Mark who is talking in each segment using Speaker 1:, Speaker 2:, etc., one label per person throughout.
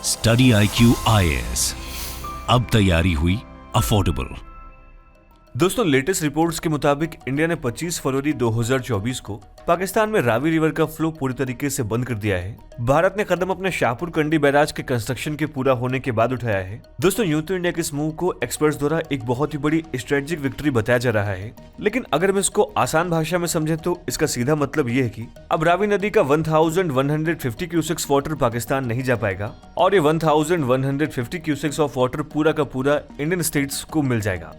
Speaker 1: Study IQ IAS, अब तैयारी हुई अफोर्डेबल।
Speaker 2: दोस्तों, लेटेस्ट रिपोर्ट्स के मुताबिक इंडिया ने 25 फरवरी 2024 को पाकिस्तान में रावी रिवर का फ्लो पूरी तरीके से बंद कर दिया है। भारत ने कदम अपने शाहपुर कंडी बैराज के कंस्ट्रक्शन के पूरा होने के बाद उठाया है। दोस्तों, यूं तो इंडिया के इस मूव को एक्सपर्ट्स द्वारा एक बहुत ही बड़ी स्ट्रेटेजिक विक्ट्री बताया जा रहा है, लेकिन अगर हम इसको आसान भाषा में समझें तो इसका सीधा मतलब ये है कि अब रावी नदी का 1150 क्यूसेक्स वाटर पाकिस्तान नहीं जा पाएगा और ये 1150 क्यूसेक्स ऑफ वाटर पूरा का पूरा इंडियन स्टेट्स को मिल जाएगा।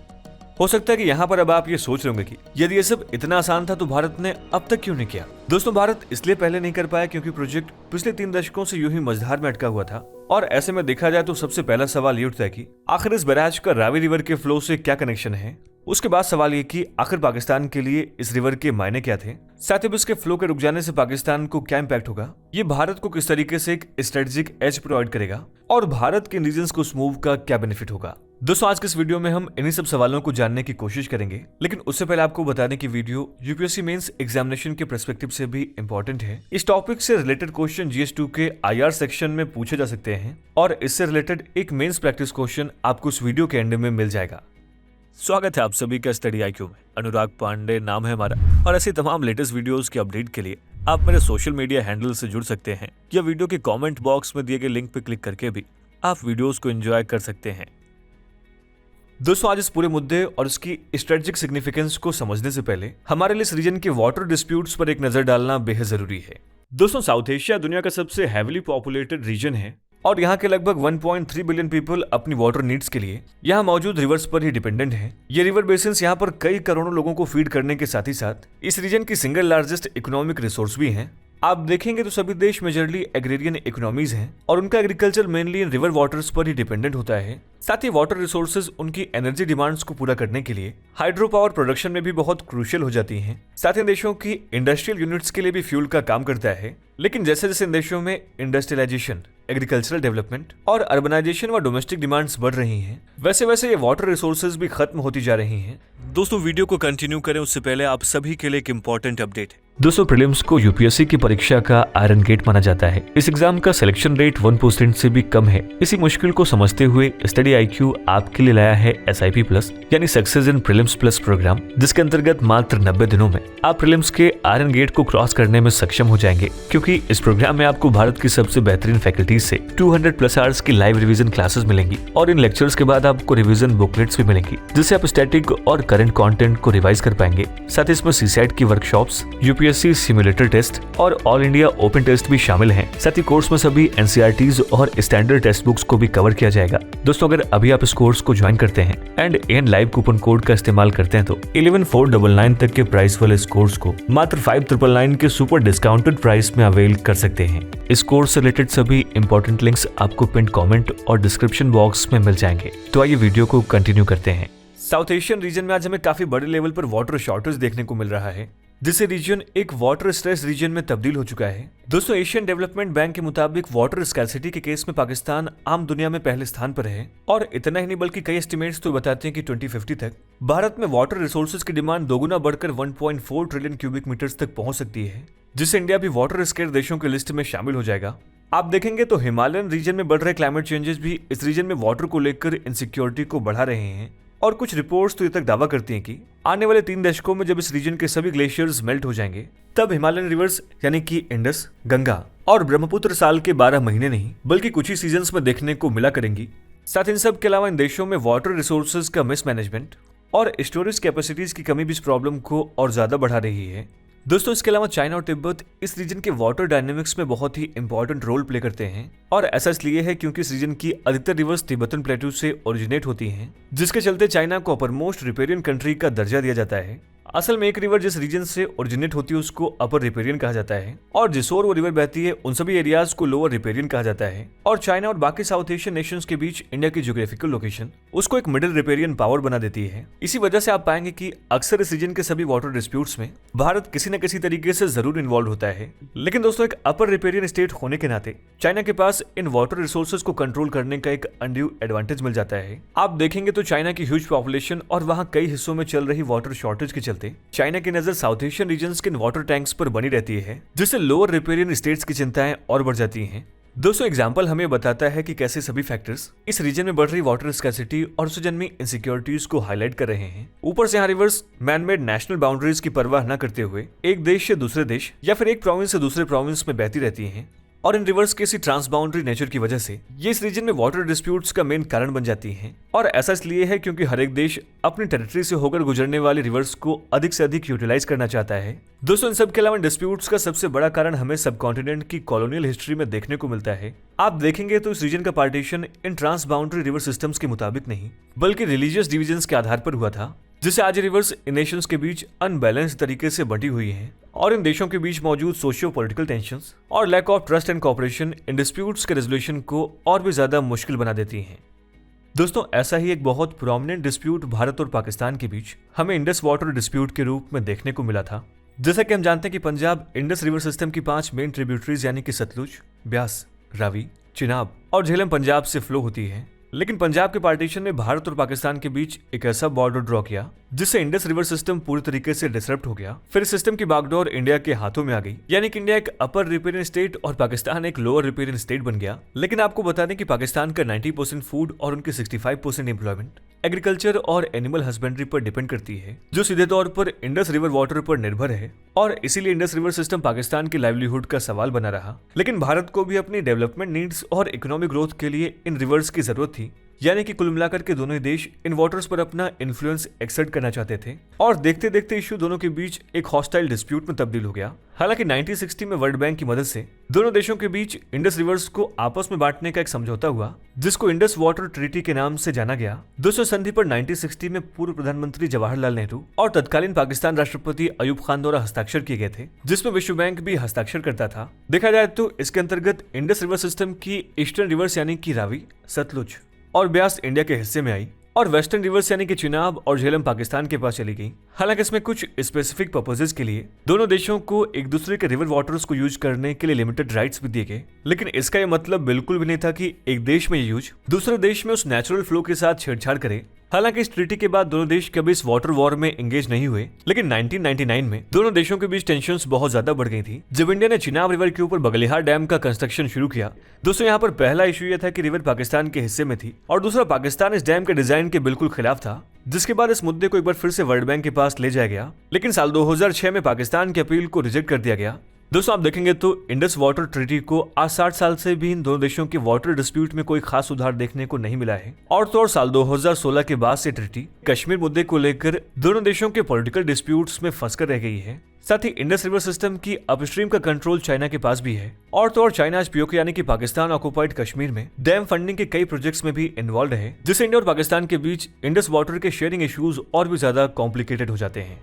Speaker 2: हो सकता है कि यहाँ पर अब आप ये सोच रहे होंगे कि यदि ये सब इतना आसान था तो भारत ने अब तक क्यों नहीं किया। दोस्तों, भारत इसलिए पहले नहीं कर पाया क्योंकि प्रोजेक्ट पिछले 3 दशकों से यूं ही मझधार में अटका हुआ था। और ऐसे में देखा जाए तो सबसे पहला सवाल ये उठता है कि आखिर इस बैराज का रावी रिवर के फ्लो से क्या कनेक्शन है। उसके बाद सवाल ये कि आखिर पाकिस्तान के लिए इस रिवर के मायने क्या थे, साथ ही इसके फ्लो के रुक जाने से पाकिस्तान को क्या इम्पैक्ट होगा, ये भारत को किस तरीके से एक स्ट्रेटेजिक एज प्रोवाइड करेगा और भारत के रीजन्स को उस मूव का क्या बेनिफिट होगा। दोस्तों, आज के इस वीडियो में हम इन्हीं सब सवालों को जानने की कोशिश करेंगे, लेकिन उससे पहले आपको बता दें कि वीडियो यूपीएससी मेंस एग्जामिनेशन के पर्सपेक्टिव से भी इंपॉर्टेंट है। इस टॉपिक से रिलेटेड क्वेश्चन GS2 के IR सेक्शन में पूछे जा सकते हैं और इससे रिलेटेड एक मेंस प्रैक्टिस क्वेश्चन आपको इस वीडियो के एंड में मिल जाएगा। स्वागत है आप सभी का स्टडी IQ में। अनुराग पांडे नाम है हमारा और ऐसे तमाम लेटेस्ट वीडियोस के अपडेट के लिए आप मेरे सोशल मीडिया हैंडल से जुड़ सकते हैं या वीडियो के कमेंट बॉक्स में दिए गए लिंक पर क्लिक करके भी आप वीडियोस को एंजॉय कर सकते हैं। दोस्तों, आज इस पूरे मुद्दे और इसकी स्ट्रेटेजिक सिग्निफिकेंस को समझने से पहले हमारे लिए इस रीजन के वाटर डिस्प्यूट्स पर एक नजर डालना बेहद जरूरी है। दोस्तों, साउथ एशिया दुनिया का सबसे हैवीली पॉपुलेटेड रीजन है और यहाँ के लगभग 1.3 बिलियन पीपल अपनी वाटर नीड्स के लिए यहाँ मौजूद रिवर्स पर ही डिपेंडेंट हैं। ये रिवर बेसिन्स यहाँ पर कई करोड़ों लोगों को फीड करने के साथ ही साथ इस रीजन की सिंगल लार्जेस्ट इकोनॉमिक रिसोर्स भी हैं। आप देखेंगे तो सभी देश मेजरली एग्रेरियन इकोनॉमीज हैं और उनका एग्रीकल्चर मेनली इन रिवर वाटर्स पर ही डिपेंडेंट होता है। साथ ही वाटर रिसोर्सेज उनकी एनर्जी डिमांड्स को पूरा करने के लिए हाइड्रो पावर प्रोडक्शन में भी बहुत क्रूशियल हो जाती हैं। साथ ही देशों की इंडस्ट्रियल यूनिट्स के लिए भी फ्यूल का काम करता है। लेकिन जैसे जैसे इन देशों में इंडस्ट्रियलाइजेशन, एग्रीकल्चरल डेवलपमेंट और अर्बनाइजेशन व डोमेस्टिक डिमांड्स बढ़ रही हैं, वैसे वैसे ये वाटर रिसोर्सेज भी खत्म होती जा रही हैं। दोस्तों, वीडियो को कंटिन्यू करें उससे पहले आप सभी के लिए एक इंपॉर्टेंट अपडेट है। दोस्तों, प्रीलिम्स को यूपीएससी की परीक्षा का आयरन गेट माना जाता है। इस एग्जाम का सिलेक्शन रेट 1% से भी कम है। इसी मुश्किल को समझते हुए स्टडी IQ आपके लिए लाया है SIP प्लस यानी success in prelims plus programme, जिसके अंतर्गत मात्र 90 दिनों में आप प्रीलिम्स के आयरन गेट को क्रॉस करने में सक्षम हो जाएंगे, क्योंकि इस प्रोग्राम में आपको भारत की सबसे बेहतरीन फैकल्टीज से 200 प्लस आवर्स की लाइव रिवीजन क्लासेस मिलेंगी और इन लेक्चर्स के बाद आपको रिवीजन बुकलेट्स भी मिलेंगी, जिससे आप स्टैटिक और करंट कंटेंट को रिवाइज कर पाएंगे। साथ ही इसमें CSAT की वर्कशॉप्स, यूपीएससी सिमुलेटर टेस्ट और ऑल इंडिया ओपन टेस्ट भी शामिल हैं। साथ ही कोर्स में सभी NCERTs और स्टैंडर्ड टेक्स्ट बुक्स को भी कवर किया जाएगा। दोस्तों, अगर अभी आप इस कोर्स को ज्वाइन करते हैं and an live coupon code का इस्तेमाल करते हैं तो 11,499 तक के प्राइस वाले इस कोर्स को मात्र 5,999 के सुपर डिस्काउंटेड प्राइस में अवेल कर सकते हैं। इस कोर्स से रिलेटेड सभी इंपॉर्टेंट लिंक्स आपको पिन कमेंट और डिस्क्रिप्शन बॉक्स में मिल जाएंगे। तो आइए वीडियो को कंटिन्यू करते हैं। साउथ एशियन रीजन में आज हमें काफी बड़े लेवल पर वाटर शॉर्टेज देखने को मिल रहा है, जिससे रीजन एक वाटर स्ट्रेस रीजन में तब्दील हो चुका है। दोस्तों, एशियन डेवलपमेंट बैंक के मुताबिक वाटर स्कैर्सिटी के केस में पाकिस्तान आम दुनिया में पहले स्थान पर है और इतना ही नहीं बल्कि कई एस्टिमेट्स तो बताते हैं कि 2050 तक भारत में वाटर रिसोर्सेज की डिमांड दोगुना बढ़कर 1.4 ट्रिलियन क्यूबिक मीटर्स तक पहुंच सकती है, जिससे इंडिया भी वाटर स्केयर देशों की लिस्ट में शामिल हो जाएगा। आप देखेंगे तो हिमालयन रीजन में बढ़ रहे क्लाइमेट चेंजेस भी इस रीजन में वाटर को लेकर इनसिक्योरिटी को बढ़ा रहे हैं और कुछ रिपोर्ट्स तो ये तक दावा करती हैं कि आने वाले 3 दशकों में जब इस रीजन के सभी ग्लेशियर्स मेल्ट हो जाएंगे, तब हिमालयन रिवर्स यानी कि इंडस, गंगा और ब्रह्मपुत्र साल के 12 महीने नहीं बल्कि कुछ ही सीजन्स में देखने को मिला करेंगी। साथ इन सब के अलावा इन देशों में वाटर रिसोर्सेज का मिसमैनेजमेंट और स्टोरेज कैपेसिटीज की कमी भी इस प्रॉब्लम को और ज्यादा बढ़ा रही है। दोस्तों, इसके अलावा चाइना और तिब्बत इस रीजन के वाटर डायनेमिक्स में बहुत ही इंपॉर्टेंट रोल प्ले करते हैं और ऐसा इसलिए है क्योंकि इस रीजन की अधिकतर रिवर्स तिब्बतन प्लेटू से ओरिजिनेट होती हैं, जिसके चलते चाइना को अपर मोस्ट रिपेरियन कंट्री का दर्जा दिया जाता है। असल में एक रिवर जिस रीजन से ओरिजिनेट होती है उसको अपर रिपेरियन कहा जाता है और जिस ओर वो रिवर बहती है उन सभी एरियाज को लोअर रिपेरियन कहा जाता है। और चाइना और बाकी साउथ एशियन नेशंस के बीच इंडिया की ज्योग्राफिकल लोकेशन उसको एक मिडिल रिपेरियन पावर बना देती है। इसी वजह से आप पाएंगे कि अक्सर इस रीजन के सभी वाटर डिस्प्यूट्स में भारत किसी न किसी तरीके से जरूर इन्वॉल्व होता है। लेकिन दोस्तों, एक अपर रिपेरियन स्टेट होने के नाते चाइना के पास इन वाटर रिसोर्सेज को कंट्रोल करने का एक अनड्यू एडवांटेज मिल जाता है। आप देखेंगे तो चाइना की ह्यूज पॉपुलेशन और वहाँ कई हिस्सों में चल रही वाटर शॉर्टेज के चलते चाइना की नजर साउथ एशियन रीजन्स के वाटर टैंक्स पर बनी रहती है, जिससे लोअर रिपेरियन स्टेट्स की चिंताएं और बढ़ जाती हैं। दोस्तों एग्जाम्पल हमें बताता है कि कैसे सभी फैक्टर्स इस रीजन में बढ़ रही वाटर स्कैर्सिटी और उससे जन्मी इनसिक्योरिटीज को हाईलाइट कर रहे हैं। ऊपर से यहाँ reverse man made national boundaries की परवाह न करते हुए एक देश से दूसरे देश या फिर एक प्रोविंस से दूसरे प्रोविंस में बहती रहती हैं और इन रिवर्स के इसी ट्रांस बाउंड्री नेचर की वजह से ये इस रीजन में वाटर डिस्प्यूट्स का मेन कारण बन जाती हैं। और ऐसा इसलिए है क्योंकि हर एक देश अपनी टेरिटरी से होकर गुजरने वाले रिवर्स को अधिक से अधिक यूटिलाइज करना चाहता है। दोस्तों इन सब के अलावा डिस्प्यूट्स का सबसे बड़ा कारण हमें सब कॉन्टिनेंट की कॉलोनियल हिस्ट्री में देखने को मिलता है। आप देखेंगे तो इस रीजन का partition in transboundary river systems के मुताबिक नहीं बल्कि रिलीजियस डिविजन्स के आधार पर हुआ था, जिससे आज रिवर्स इन नेशंस के बीच अनबैलेंस्ड तरीके से बंटी हुई हैं और इन देशों के बीच मौजूद सोशियो पॉलिटिकल टेंशंस और lack of trust and cooperation in disputes के रेजोल्यूशन को और भी ज्यादा मुश्किल बना देती हैं। दोस्तों ऐसा ही एक बहुत प्रोमिनेंट डिस्प्यूट भारत और पाकिस्तान के बीच हमें इंडस वाटर डिस्प्यूट के रूप में देखने को मिला था। जैसा कि हम जानते हैं कि पंजाब इंडस रिवर सिस्टम की 5 मेन ट्रिब्यूटरीज यानी कि सतलुज, ब्यास, रावी, चिनाब और झेलम पंजाब से फ्लो होती है। लेकिन पंजाब के पार्टीशन ने भारत और पाकिस्तान के बीच एक ऐसा बॉर्डर ड्रॉ किया जिससे इंडस रिवर सिस्टम पूरी तरीके से डिसरप्ट हो गया। फिर सिस्टम की बागडोर इंडिया के हाथों में आ गई, यानी कि इंडिया एक अपर रिपेरियन स्टेट और पाकिस्तान एक लोअर रिपेरियन स्टेट बन गया। लेकिन आपको बता दें कि पाकिस्तान का 90% फूड और उनकी 65% एम्प्लॉयमेंट एग्रीकल्चर और एनिमल हस्बेंड्री पर डिपेंड करती है, जो सीधे तौर पर इंडस रिवर वाटर पर निर्भर है और इसीलिए इंडस रिवर सिस्टम पाकिस्तान की लाइवलीहुड का सवाल बना रहा। लेकिन भारत को भी अपनी डेवलपमेंट नीड्स और इकोनॉमिक ग्रोथ के लिए इन रिवर्स की जरूरत थी, यानी कि कुल मिलाकर के दोनों ही देश इन वाटर्स पर अपना इन्फ्लुएंस एक्सर्ट करना चाहते थे और देखते देखते इश्यू दोनों के बीच एक हॉस्टाइल डिस्प्यूट में तब्दील हो गया। हालांकि 1960 में वर्ल्ड बैंक की मदद से दोनों देशों के बीच इंडस रिवर्स को आपस में बांटने का एक समझौता हुआ, जिसको इंडस वाटर ट्रीटी के नाम से जाना गया। दोस्तों संधि पर 1960 में पूर्व प्रधानमंत्री जवाहरलाल नेहरू और तत्कालीन पाकिस्तान राष्ट्रपति अयूब खान द्वारा हस्ताक्षर किए गए थे, जिसमें विश्व बैंक भी हस्ताक्षर करता था। देखा जाए तो इसके अंतर्गत इंडस रिवर सिस्टम की ईस्टर्न रिवर्स यानी कि रावी, सतलुज और ब्यास इंडिया के हिस्से में आई और वेस्टर्न रिवर्स यानी कि चिनाब और झेलम पाकिस्तान के पास चली गई। हालांकि इसमें कुछ स्पेसिफिक पर्पसेस के लिए दोनों देशों को एक दूसरे के रिवर वाटर्स को यूज करने के लिए लिमिटेड राइट्स भी दिए गए, लेकिन इसका यह मतलब बिल्कुल भी नहीं था कि एक देश में यूज दूसरे देश में उस नेचुरल फ्लो के साथ छेड़छाड़ करे। हालांकि इस ट्रीटी के बाद दोनों देश कभी इस वाटर वॉर में एंगेज नहीं हुए, लेकिन 1999 में दोनों देशों के बीच टेंशंस बहुत ज्यादा बढ़ गई थी जब इंडिया ने चिनाब रिवर के ऊपर बगलिहार डैम का कंस्ट्रक्शन शुरू किया। दोस्तों यहाँ पर पहला इशू यह था कि रिवर पाकिस्तान के हिस्से में थी और दूसरा पाकिस्तान इस डैम के डिजाइन के बिल्कुल खिलाफ था, जिसके बाद इस मुद्दे को एक बार फिर से वर्ल्ड बैंक के पास ले जाया गया। लेकिन साल 2006 में पाकिस्तान की अपील को रिजेक्ट कर दिया गया। दोस्तों आप देखेंगे तो इंडस वाटर ट्रीटी को आज 60 साल से भी इन दोनों देशों के वाटर डिस्प्यूट में कोई खास सुधार देखने को नहीं मिला है। और तो और साल 2016 के बाद से ट्रीटी कश्मीर मुद्दे को लेकर दोनों देशों के पॉलिटिकल डिस्प्यूट्स में फंसकर रह गई है। साथ ही इंडस रिवर सिस्टम की अपस्ट्रीम का कंट्रोल चाइना के पास भी है और तो और चाइना आज पीओके यानी कि पाकिस्तान ऑक्युपाइड कश्मीर में डैम फंडिंग के कई प्रोजेक्ट्स में भी इन्वॉल्व है, जिससे इंडिया और पाकिस्तान के बीच इंडस वाटर के शेयरिंग इश्यूज और भी ज्यादा कॉम्प्लिकेटेड हो जाते हैं।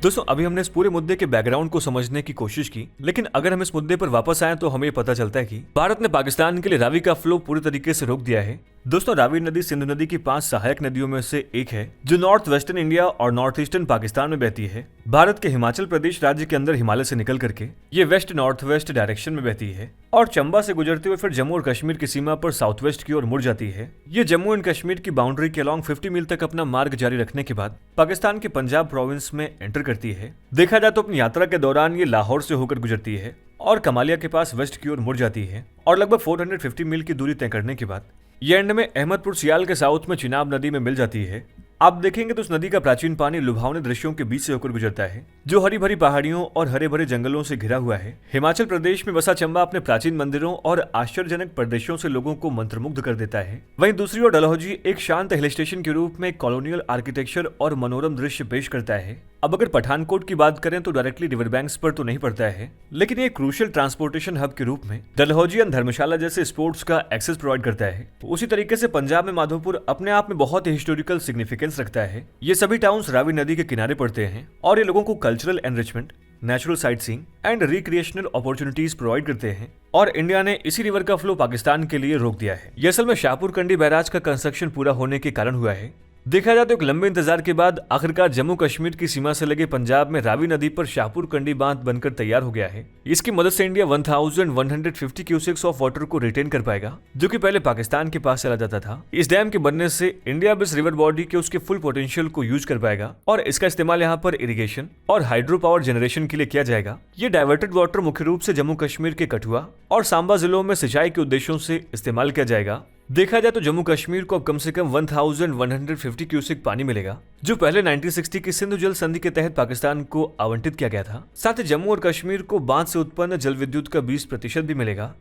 Speaker 2: दोस्तों अभी हमने इस पूरे मुद्दे के बैकग्राउंड को समझने की कोशिश की, लेकिन अगर हम इस मुद्दे पर वापस आए तो हमें पता चलता है कि भारत ने पाकिस्तान के लिए रावी का फ्लो पूरी तरीके से रोक दिया है। दोस्तों रावी नदी सिंधु नदी की 5 सहायक नदियों में से एक है, जो नॉर्थ वेस्टर्न इंडिया और नॉर्थ ईस्टर्न पाकिस्तान में बहती है। भारत के हिमाचल प्रदेश राज्य के अंदर हिमालय से निकल करके ये वेस्ट नॉर्थ वेस्ट डायरेक्शन में बहती है और चंबा से गुजरते हुए फिर जम्मू और कश्मीर की सीमा पर साउथ वेस्ट की ओर मुड़ जाती है। ये जम्मू एंड कश्मीर की बाउंड्री के अलॉन्ग 50 मील तक अपना मार्ग जारी रखने के बाद पाकिस्तान के पंजाब प्रोविंस में एंटर करती है। देखा जाए तो अपनी यात्रा के दौरान ये लाहौर से होकर गुजरती है और कमालिया के पास वेस्ट की ओर मुड़ जाती है और लगभग 450 मील की दूरी तय करने के बाद ये एंड में अहमदपुर सियाल के साउथ में चिनाब नदी में मिल जाती है। आप देखेंगे तो उस नदी का प्राचीन पानी लुभावने दृश्यों के बीच से होकर गुजरता है, जो हरी भरी पहाड़ियों और हरे भरे जंगलों से घिरा हुआ है। हिमाचल प्रदेश में बसा चंबा अपने प्राचीन मंदिरों और आश्चर्यजनक प्रदेशों से लोगों को मंत्रमुग्ध कर देता है। वहीं दूसरी ओर डलहौजी एक शांत हिल स्टेशन के रूप में कॉलोनियल आर्किटेक्चर और मनोरम दृश्य पेश करता है। अब अगर पठानकोट की बात करें तो डायरेक्टली रिवर बैंक्स पर तो नहीं पड़ता है, लेकिन ये क्रूशियल ट्रांसपोर्टेशन हब के रूप में डलहौजी एंड धर्मशाला जैसे स्पोर्ट्स का एक्सेस प्रोवाइड करता है। उसी तरीके से पंजाब में माधोपुर अपने आप में बहुत ही हिस्टोरिकल सिग्निफिकेंस रखता है। ये सभी टाउन्स रावी नदी के किनारे पड़ते हैं और ये लोगों को cultural enrichment, natural sight seeing and recreational opportunities provide करते हैं और इंडिया ने इसी रिवर का फ्लो पाकिस्तान के लिए रोक दिया है। ये असल में शाहपुर कंडी बैराज का कंस्ट्रक्शन पूरा होने के कारण हुआ है, देखा जाए तो एक लंबे इंतजार के बाद आखिरकार जम्मू कश्मीर की सीमा से लगे पंजाब में रावी नदी पर शाहपुर कंडी बांध बनकर तैयार हो गया है। इसकी मदद से इंडिया 1150 क्यूसेक्स ऑफ वाटर को रिटेन कर पाएगा, जो कि पहले पाकिस्तान के पास चला जाता था। इस डैम के बनने से इंडिया अब इस रिवर बॉडी के उसके फुल पोटेंशियल को यूज कर पाएगा और इसका इस्तेमाल यहाँ पर इरिगेशन और हाइड्रो पावर जनरेशन के लिए किया जाएगा। ये डाइवर्टेड वाटर मुख्य रूप से जम्मू कश्मीर के कठुआ और सांबा जिलों में सिंचाई के उद्देश्यों से इस्तेमाल किया जाएगा। देखा जाए तो जम्मू कश्मीर को अब कम से कम 1150 क्यूसेक पानी मिलेगा, जो पहले 1960 की सिंधु जल संधि के तहत पाकिस्तान को आवंटित किया गया था। साथ ही जम्मू और कश्मीर को बांध से उत्पन्न जल विद्युत का 20% भी मिलेगा।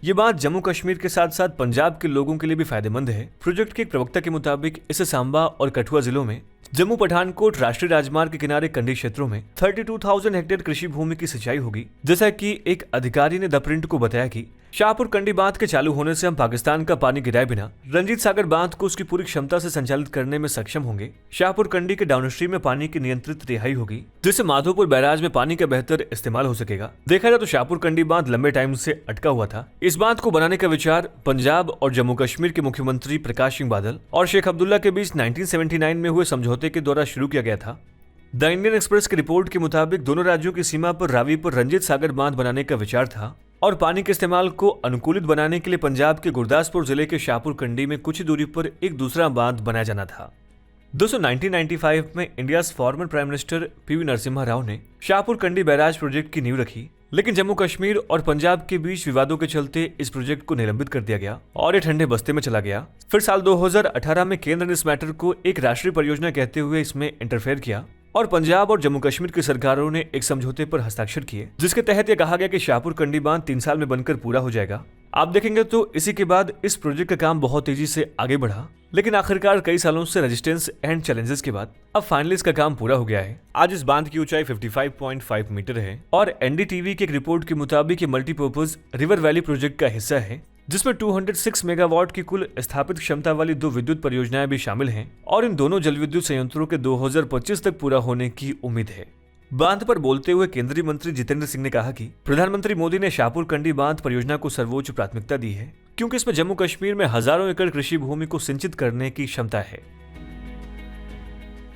Speaker 2: ये बात जम्मू कश्मीर के साथ साथ पंजाब के लोगों के लिए भी फायदेमंद है। प्रोजेक्ट के एक प्रवक्ता के मुताबिक इससे सांबा और कठुआ जिलों में जम्मू पठानकोट राष्ट्रीय राजमार्ग के किनारे कंडी क्षेत्रों में 32,000 हेक्टेयर कृषि भूमि की सिंचाई होगी। जैसा कि एक अधिकारी ने द प्रिंट को बताया कि शाहपुर कंडी बांध के चालू होने से हम पाकिस्तान का पानी गिराए बिना रंजीत सागर बांध को उसकी पूरी क्षमता से संचालित करने में सक्षम होंगे। शाहपुर कंडी के डाउनस्ट्रीम में पानी की नियंत्रित रिहाई होगी, जिससे माधोपुर बैराज में पानी का बेहतर इस्तेमाल हो सकेगा। देखा जाए तो शाहपुर कंडी बांध लंबे टाइम से अटका हुआ था। इस बांध को बनाने का विचार पंजाब और जम्मू कश्मीर के मुख्यमंत्री प्रकाश सिंह बादल और शेख अब्दुल्ला के बीच 1979 में हुए समझौते के द्वारा शुरू किया गया था। द इंडियन एक्सप्रेस की रिपोर्ट के मुताबिक दोनों राज्यों की सीमा पर रावी पर रंजीत सागर बांध बनाने का विचार था और पानी के इस्तेमाल को अनुकूलित बनाने के लिए पंजाब के गुरदासपुर जिले के शाहपुर कंडी में कुछ दूरी पर एक दूसरा बांध बनाया जाना था। दोस्तों 1995 में India former prime minister PV Narasimha Rao ने शाहपुर कंडी बैराज प्रोजेक्ट की नींव रखी, लेकिन जम्मू कश्मीर और पंजाब के बीच विवादों के चलते इस प्रोजेक्ट को निलंबित कर दिया गया और ये ठंडे बस्ते में चला गया। फिर साल 2018 में केंद्र ने इस मैटर को एक राष्ट्रीय परियोजना कहते हुए इसमें इंटरफेयर किया और पंजाब और जम्मू कश्मीर की सरकारों ने एक समझौते पर हस्ताक्षर किए, जिसके तहत यह कहा गया कि शाहपुर कंडी बांध 3 साल में बनकर पूरा हो जाएगा। आप देखेंगे तो इसी के बाद इस प्रोजेक्ट का काम बहुत तेजी से आगे बढ़ा, लेकिन आखिरकार कई सालों से रेजिस्टेंस एंड चैलेंजेस के बाद अब फाइनली इसका काम पूरा हो गया है। आज इस बांध की ऊंचाई 55.5 मीटर है और एनडीटीवी की एक रिपोर्ट के मुताबिक ये मल्टीपर्पज रिवर वैली प्रोजेक्ट का हिस्सा है, जिसमें 206 मेगावाट की कुल स्थापित क्षमता वाली 2 विद्युत परियोजनाएं भी शामिल हैं और इन दोनों जल विद्युत संयंत्रों के 2025 तक पूरा होने की उम्मीद है। बांध पर बोलते हुए केंद्रीय मंत्री जितेंद्र सिंह ने कहा कि प्रधानमंत्री मोदी ने शाहपुर कंडी बांध परियोजना को सर्वोच्च प्राथमिकता दी है, क्योंकि इसमें जम्मू कश्मीर में हजारों एकड़ कृषि भूमि को सिंचित करने की क्षमता है।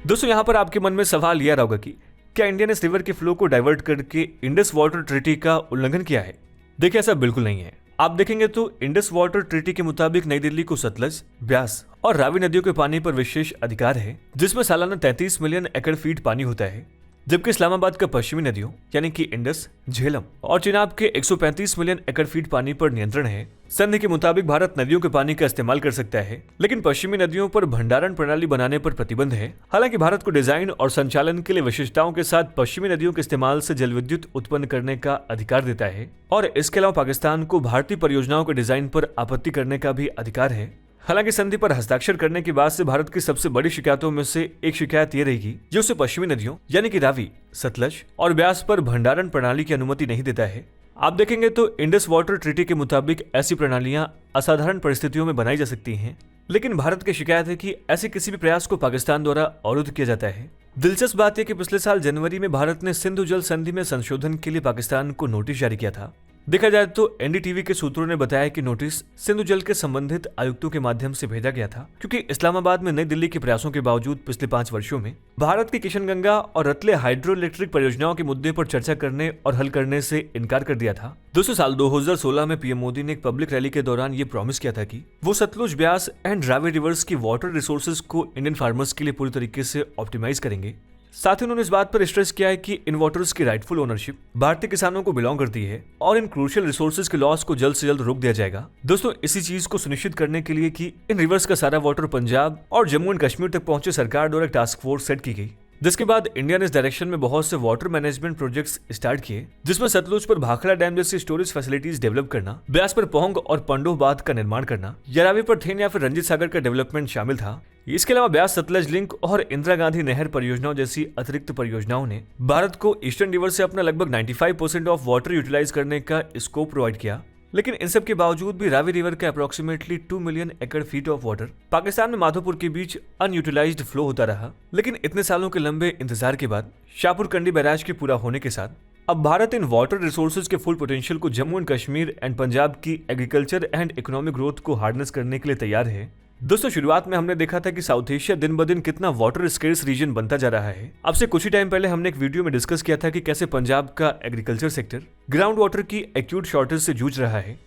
Speaker 2: दोस्तों यहाँ पर आपके मन में सवाल यह होगा कि क्या इंडिया ने इस रिवर के फ्लो को डाइवर्ट करके इंडस वाटर ट्रीटी का उल्लंघन किया है? देखिए ऐसा बिल्कुल नहीं है। आप देखेंगे तो इंडस वाटर ट्रीटी के मुताबिक नई दिल्ली को सतलज, ब्यास और रावी नदियों के पानी पर विशेष अधिकार है, जिसमें सालाना 33 मिलियन एकड़ फीट पानी होता है, जबकि इस्लामाबाद का पश्चिमी नदियों यानी कि इंडस, झेलम और चिनाब के 135 मिलियन एकड़ फीट पानी पर नियंत्रण है। संधि के मुताबिक भारत नदियों के पानी का इस्तेमाल कर सकता है, लेकिन पश्चिमी नदियों पर भंडारण प्रणाली बनाने पर प्रतिबंध है। हालांकि भारत को डिजाइन और संचालन के लिए विशिष्टताओं के साथ पश्चिमी नदियों के इस्तेमाल से जल विद्युत उत्पन्न करने का अधिकार देता है और इसके अलावा पाकिस्तान को भारतीय परियोजनाओं के डिजाइन पर आपत्ति करने का भी अधिकार है। हालांकि संधि पर हस्ताक्षर करने के बाद से भारत की सबसे बड़ी शिकायतों में से एक शिकायत ये रहेगी जो उसे पश्चिमी नदियों यानी कि रावी, सतलज और ब्यास पर भंडारण प्रणाली की अनुमति नहीं देता है। आप देखेंगे तो इंडस वाटर ट्रीटी के मुताबिक ऐसी प्रणालियां असाधारण परिस्थितियों में बनाई जा सकती हैं, लेकिन भारत की शिकायत है कि ऐसे किसी भी प्रयास को पाकिस्तान द्वारा अवरुद्ध किया जाता है। दिलचस्प बात यह कि पिछले साल जनवरी में भारत ने सिंधु जल संधि में संशोधन के लिए पाकिस्तान को नोटिस जारी किया था। देखा जाए तो एनडीटीवी के सूत्रों ने बताया कि नोटिस सिंधु जल के संबंधित आयुक्तों के माध्यम से भेजा गया था, क्योंकि इस्लामाबाद में नई दिल्ली के प्रयासों के बावजूद पिछले 5 वर्षों में भारत की किशनगंगा और रतले हाइड्रो इलेक्ट्रिक परियोजनाओं के मुद्दे पर चर्चा करने और हल करने से इनकार कर दिया था। दोस्तों साल 2016 में पीएम मोदी ने एक पब्लिक रैली के दौरान ये प्रॉमिस किया था कि वो सतलुज, ब्यास एंड रावी रिवर्स की वाटर रिसोर्सेज को इंडियन फार्मर्स के लिए पूरी तरीके से ऑप्टिमाइज करेंगे। साथ ही उन्होंने इस बात पर स्ट्रेस किया है कि इन वाटर्स की राइटफुल ओनरशिप भारतीय किसानों को बिलोंग करती है और इन क्रूशियल रिसोर्सेज के लॉस को जल्द से जल्द रोक दिया जाएगा। दोस्तों इसी चीज को सुनिश्चित करने के लिए कि इन रिवर्स का सारा वाटर पंजाब और जम्मू एंड कश्मीर तक पहुंचे, सरकार द्वारा टास्क फोर्स सेट की गई, जिसके बाद इंडिया ने इस डायरेक्शन में बहुत से वाटर मैनेजमेंट प्रोजेक्ट्स स्टार्ट किए, जिसमें सतलुज पर भाखड़ा डैम जैसी स्टोरेज फैसिलिटीज डेवलप करना, ब्यास पर पोंग और पंडोह बांध का निर्माण करना, रावी पर थेन या फिर रंजीत सागर का डेवलपमेंट शामिल था। इसके अलावा ब्यास सतलज लिंक और इंदिरा गांधी नहर परियोजनाओं जैसी अतिरिक्त परियोजनाओं ने भारत को ईस्टर्न रिवर से अपना लगभग 95% ऑफ वाटर यूटिलाइज करने का स्कोप प्रोवाइड किया। लेकिन इन सब के बावजूद भी रावी रिवर का अप्रोक्सीमेटली 2 मिलियन एकड़ फीट ऑफ वाटर पाकिस्तान में माधोपुर के बीच अनयूटिलाइज्ड फ्लो होता रहा। लेकिन इतने सालों के लंबे इंतजार के बाद शाहपुर कंडी बैराज के पूरा होने के साथ अब भारत इन वाटर रिसोर्सेज के फुल पोटेंशियल को जम्मू एंड कश्मीर एंड पंजाब की एग्रीकल्चर एंड इकोनॉमिक ग्रोथ को हार्नेस करने के लिए तैयार है। दोस्तों शुरुआत में हमने देखा था कि साउथ एशिया दिन ब दिन कितना वाटर स्केर्स रीजन बनता जा रहा है। अब से कुछ ही टाइम पहले हमने एक वीडियो में डिस्कस किया था कि कैसे पंजाब का एग्रीकल्चर सेक्टर ग्राउंड वाटर की एक्यूट शॉर्टेज से जूझ रहा है।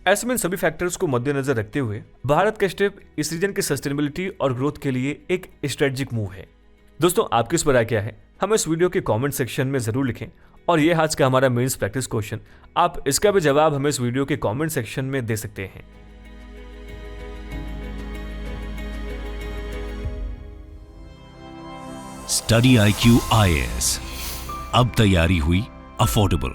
Speaker 2: ऐसे में इन सभी फैक्टर्स को मद्देनजर रखते हुए भारत का स्टेप इस रीजन की सस्टेनेबिलिटी और ग्रोथ के लिए एक स्ट्रेटेजिक मूव है। दोस्तों आपकी इस पर राय क्या है, हमें इस वीडियो के कमेंट सेक्शन में जरूर लिखें। और ये आज का हमारा मेंस प्रैक्टिस क्वेश्चन, आप इसका भी जवाब हमें इस वीडियो के कमेंट सेक्शन में दे सकते हैं।
Speaker 1: स्टडी IQ IAS, अब तैयारी हुई अफोर्डेबल।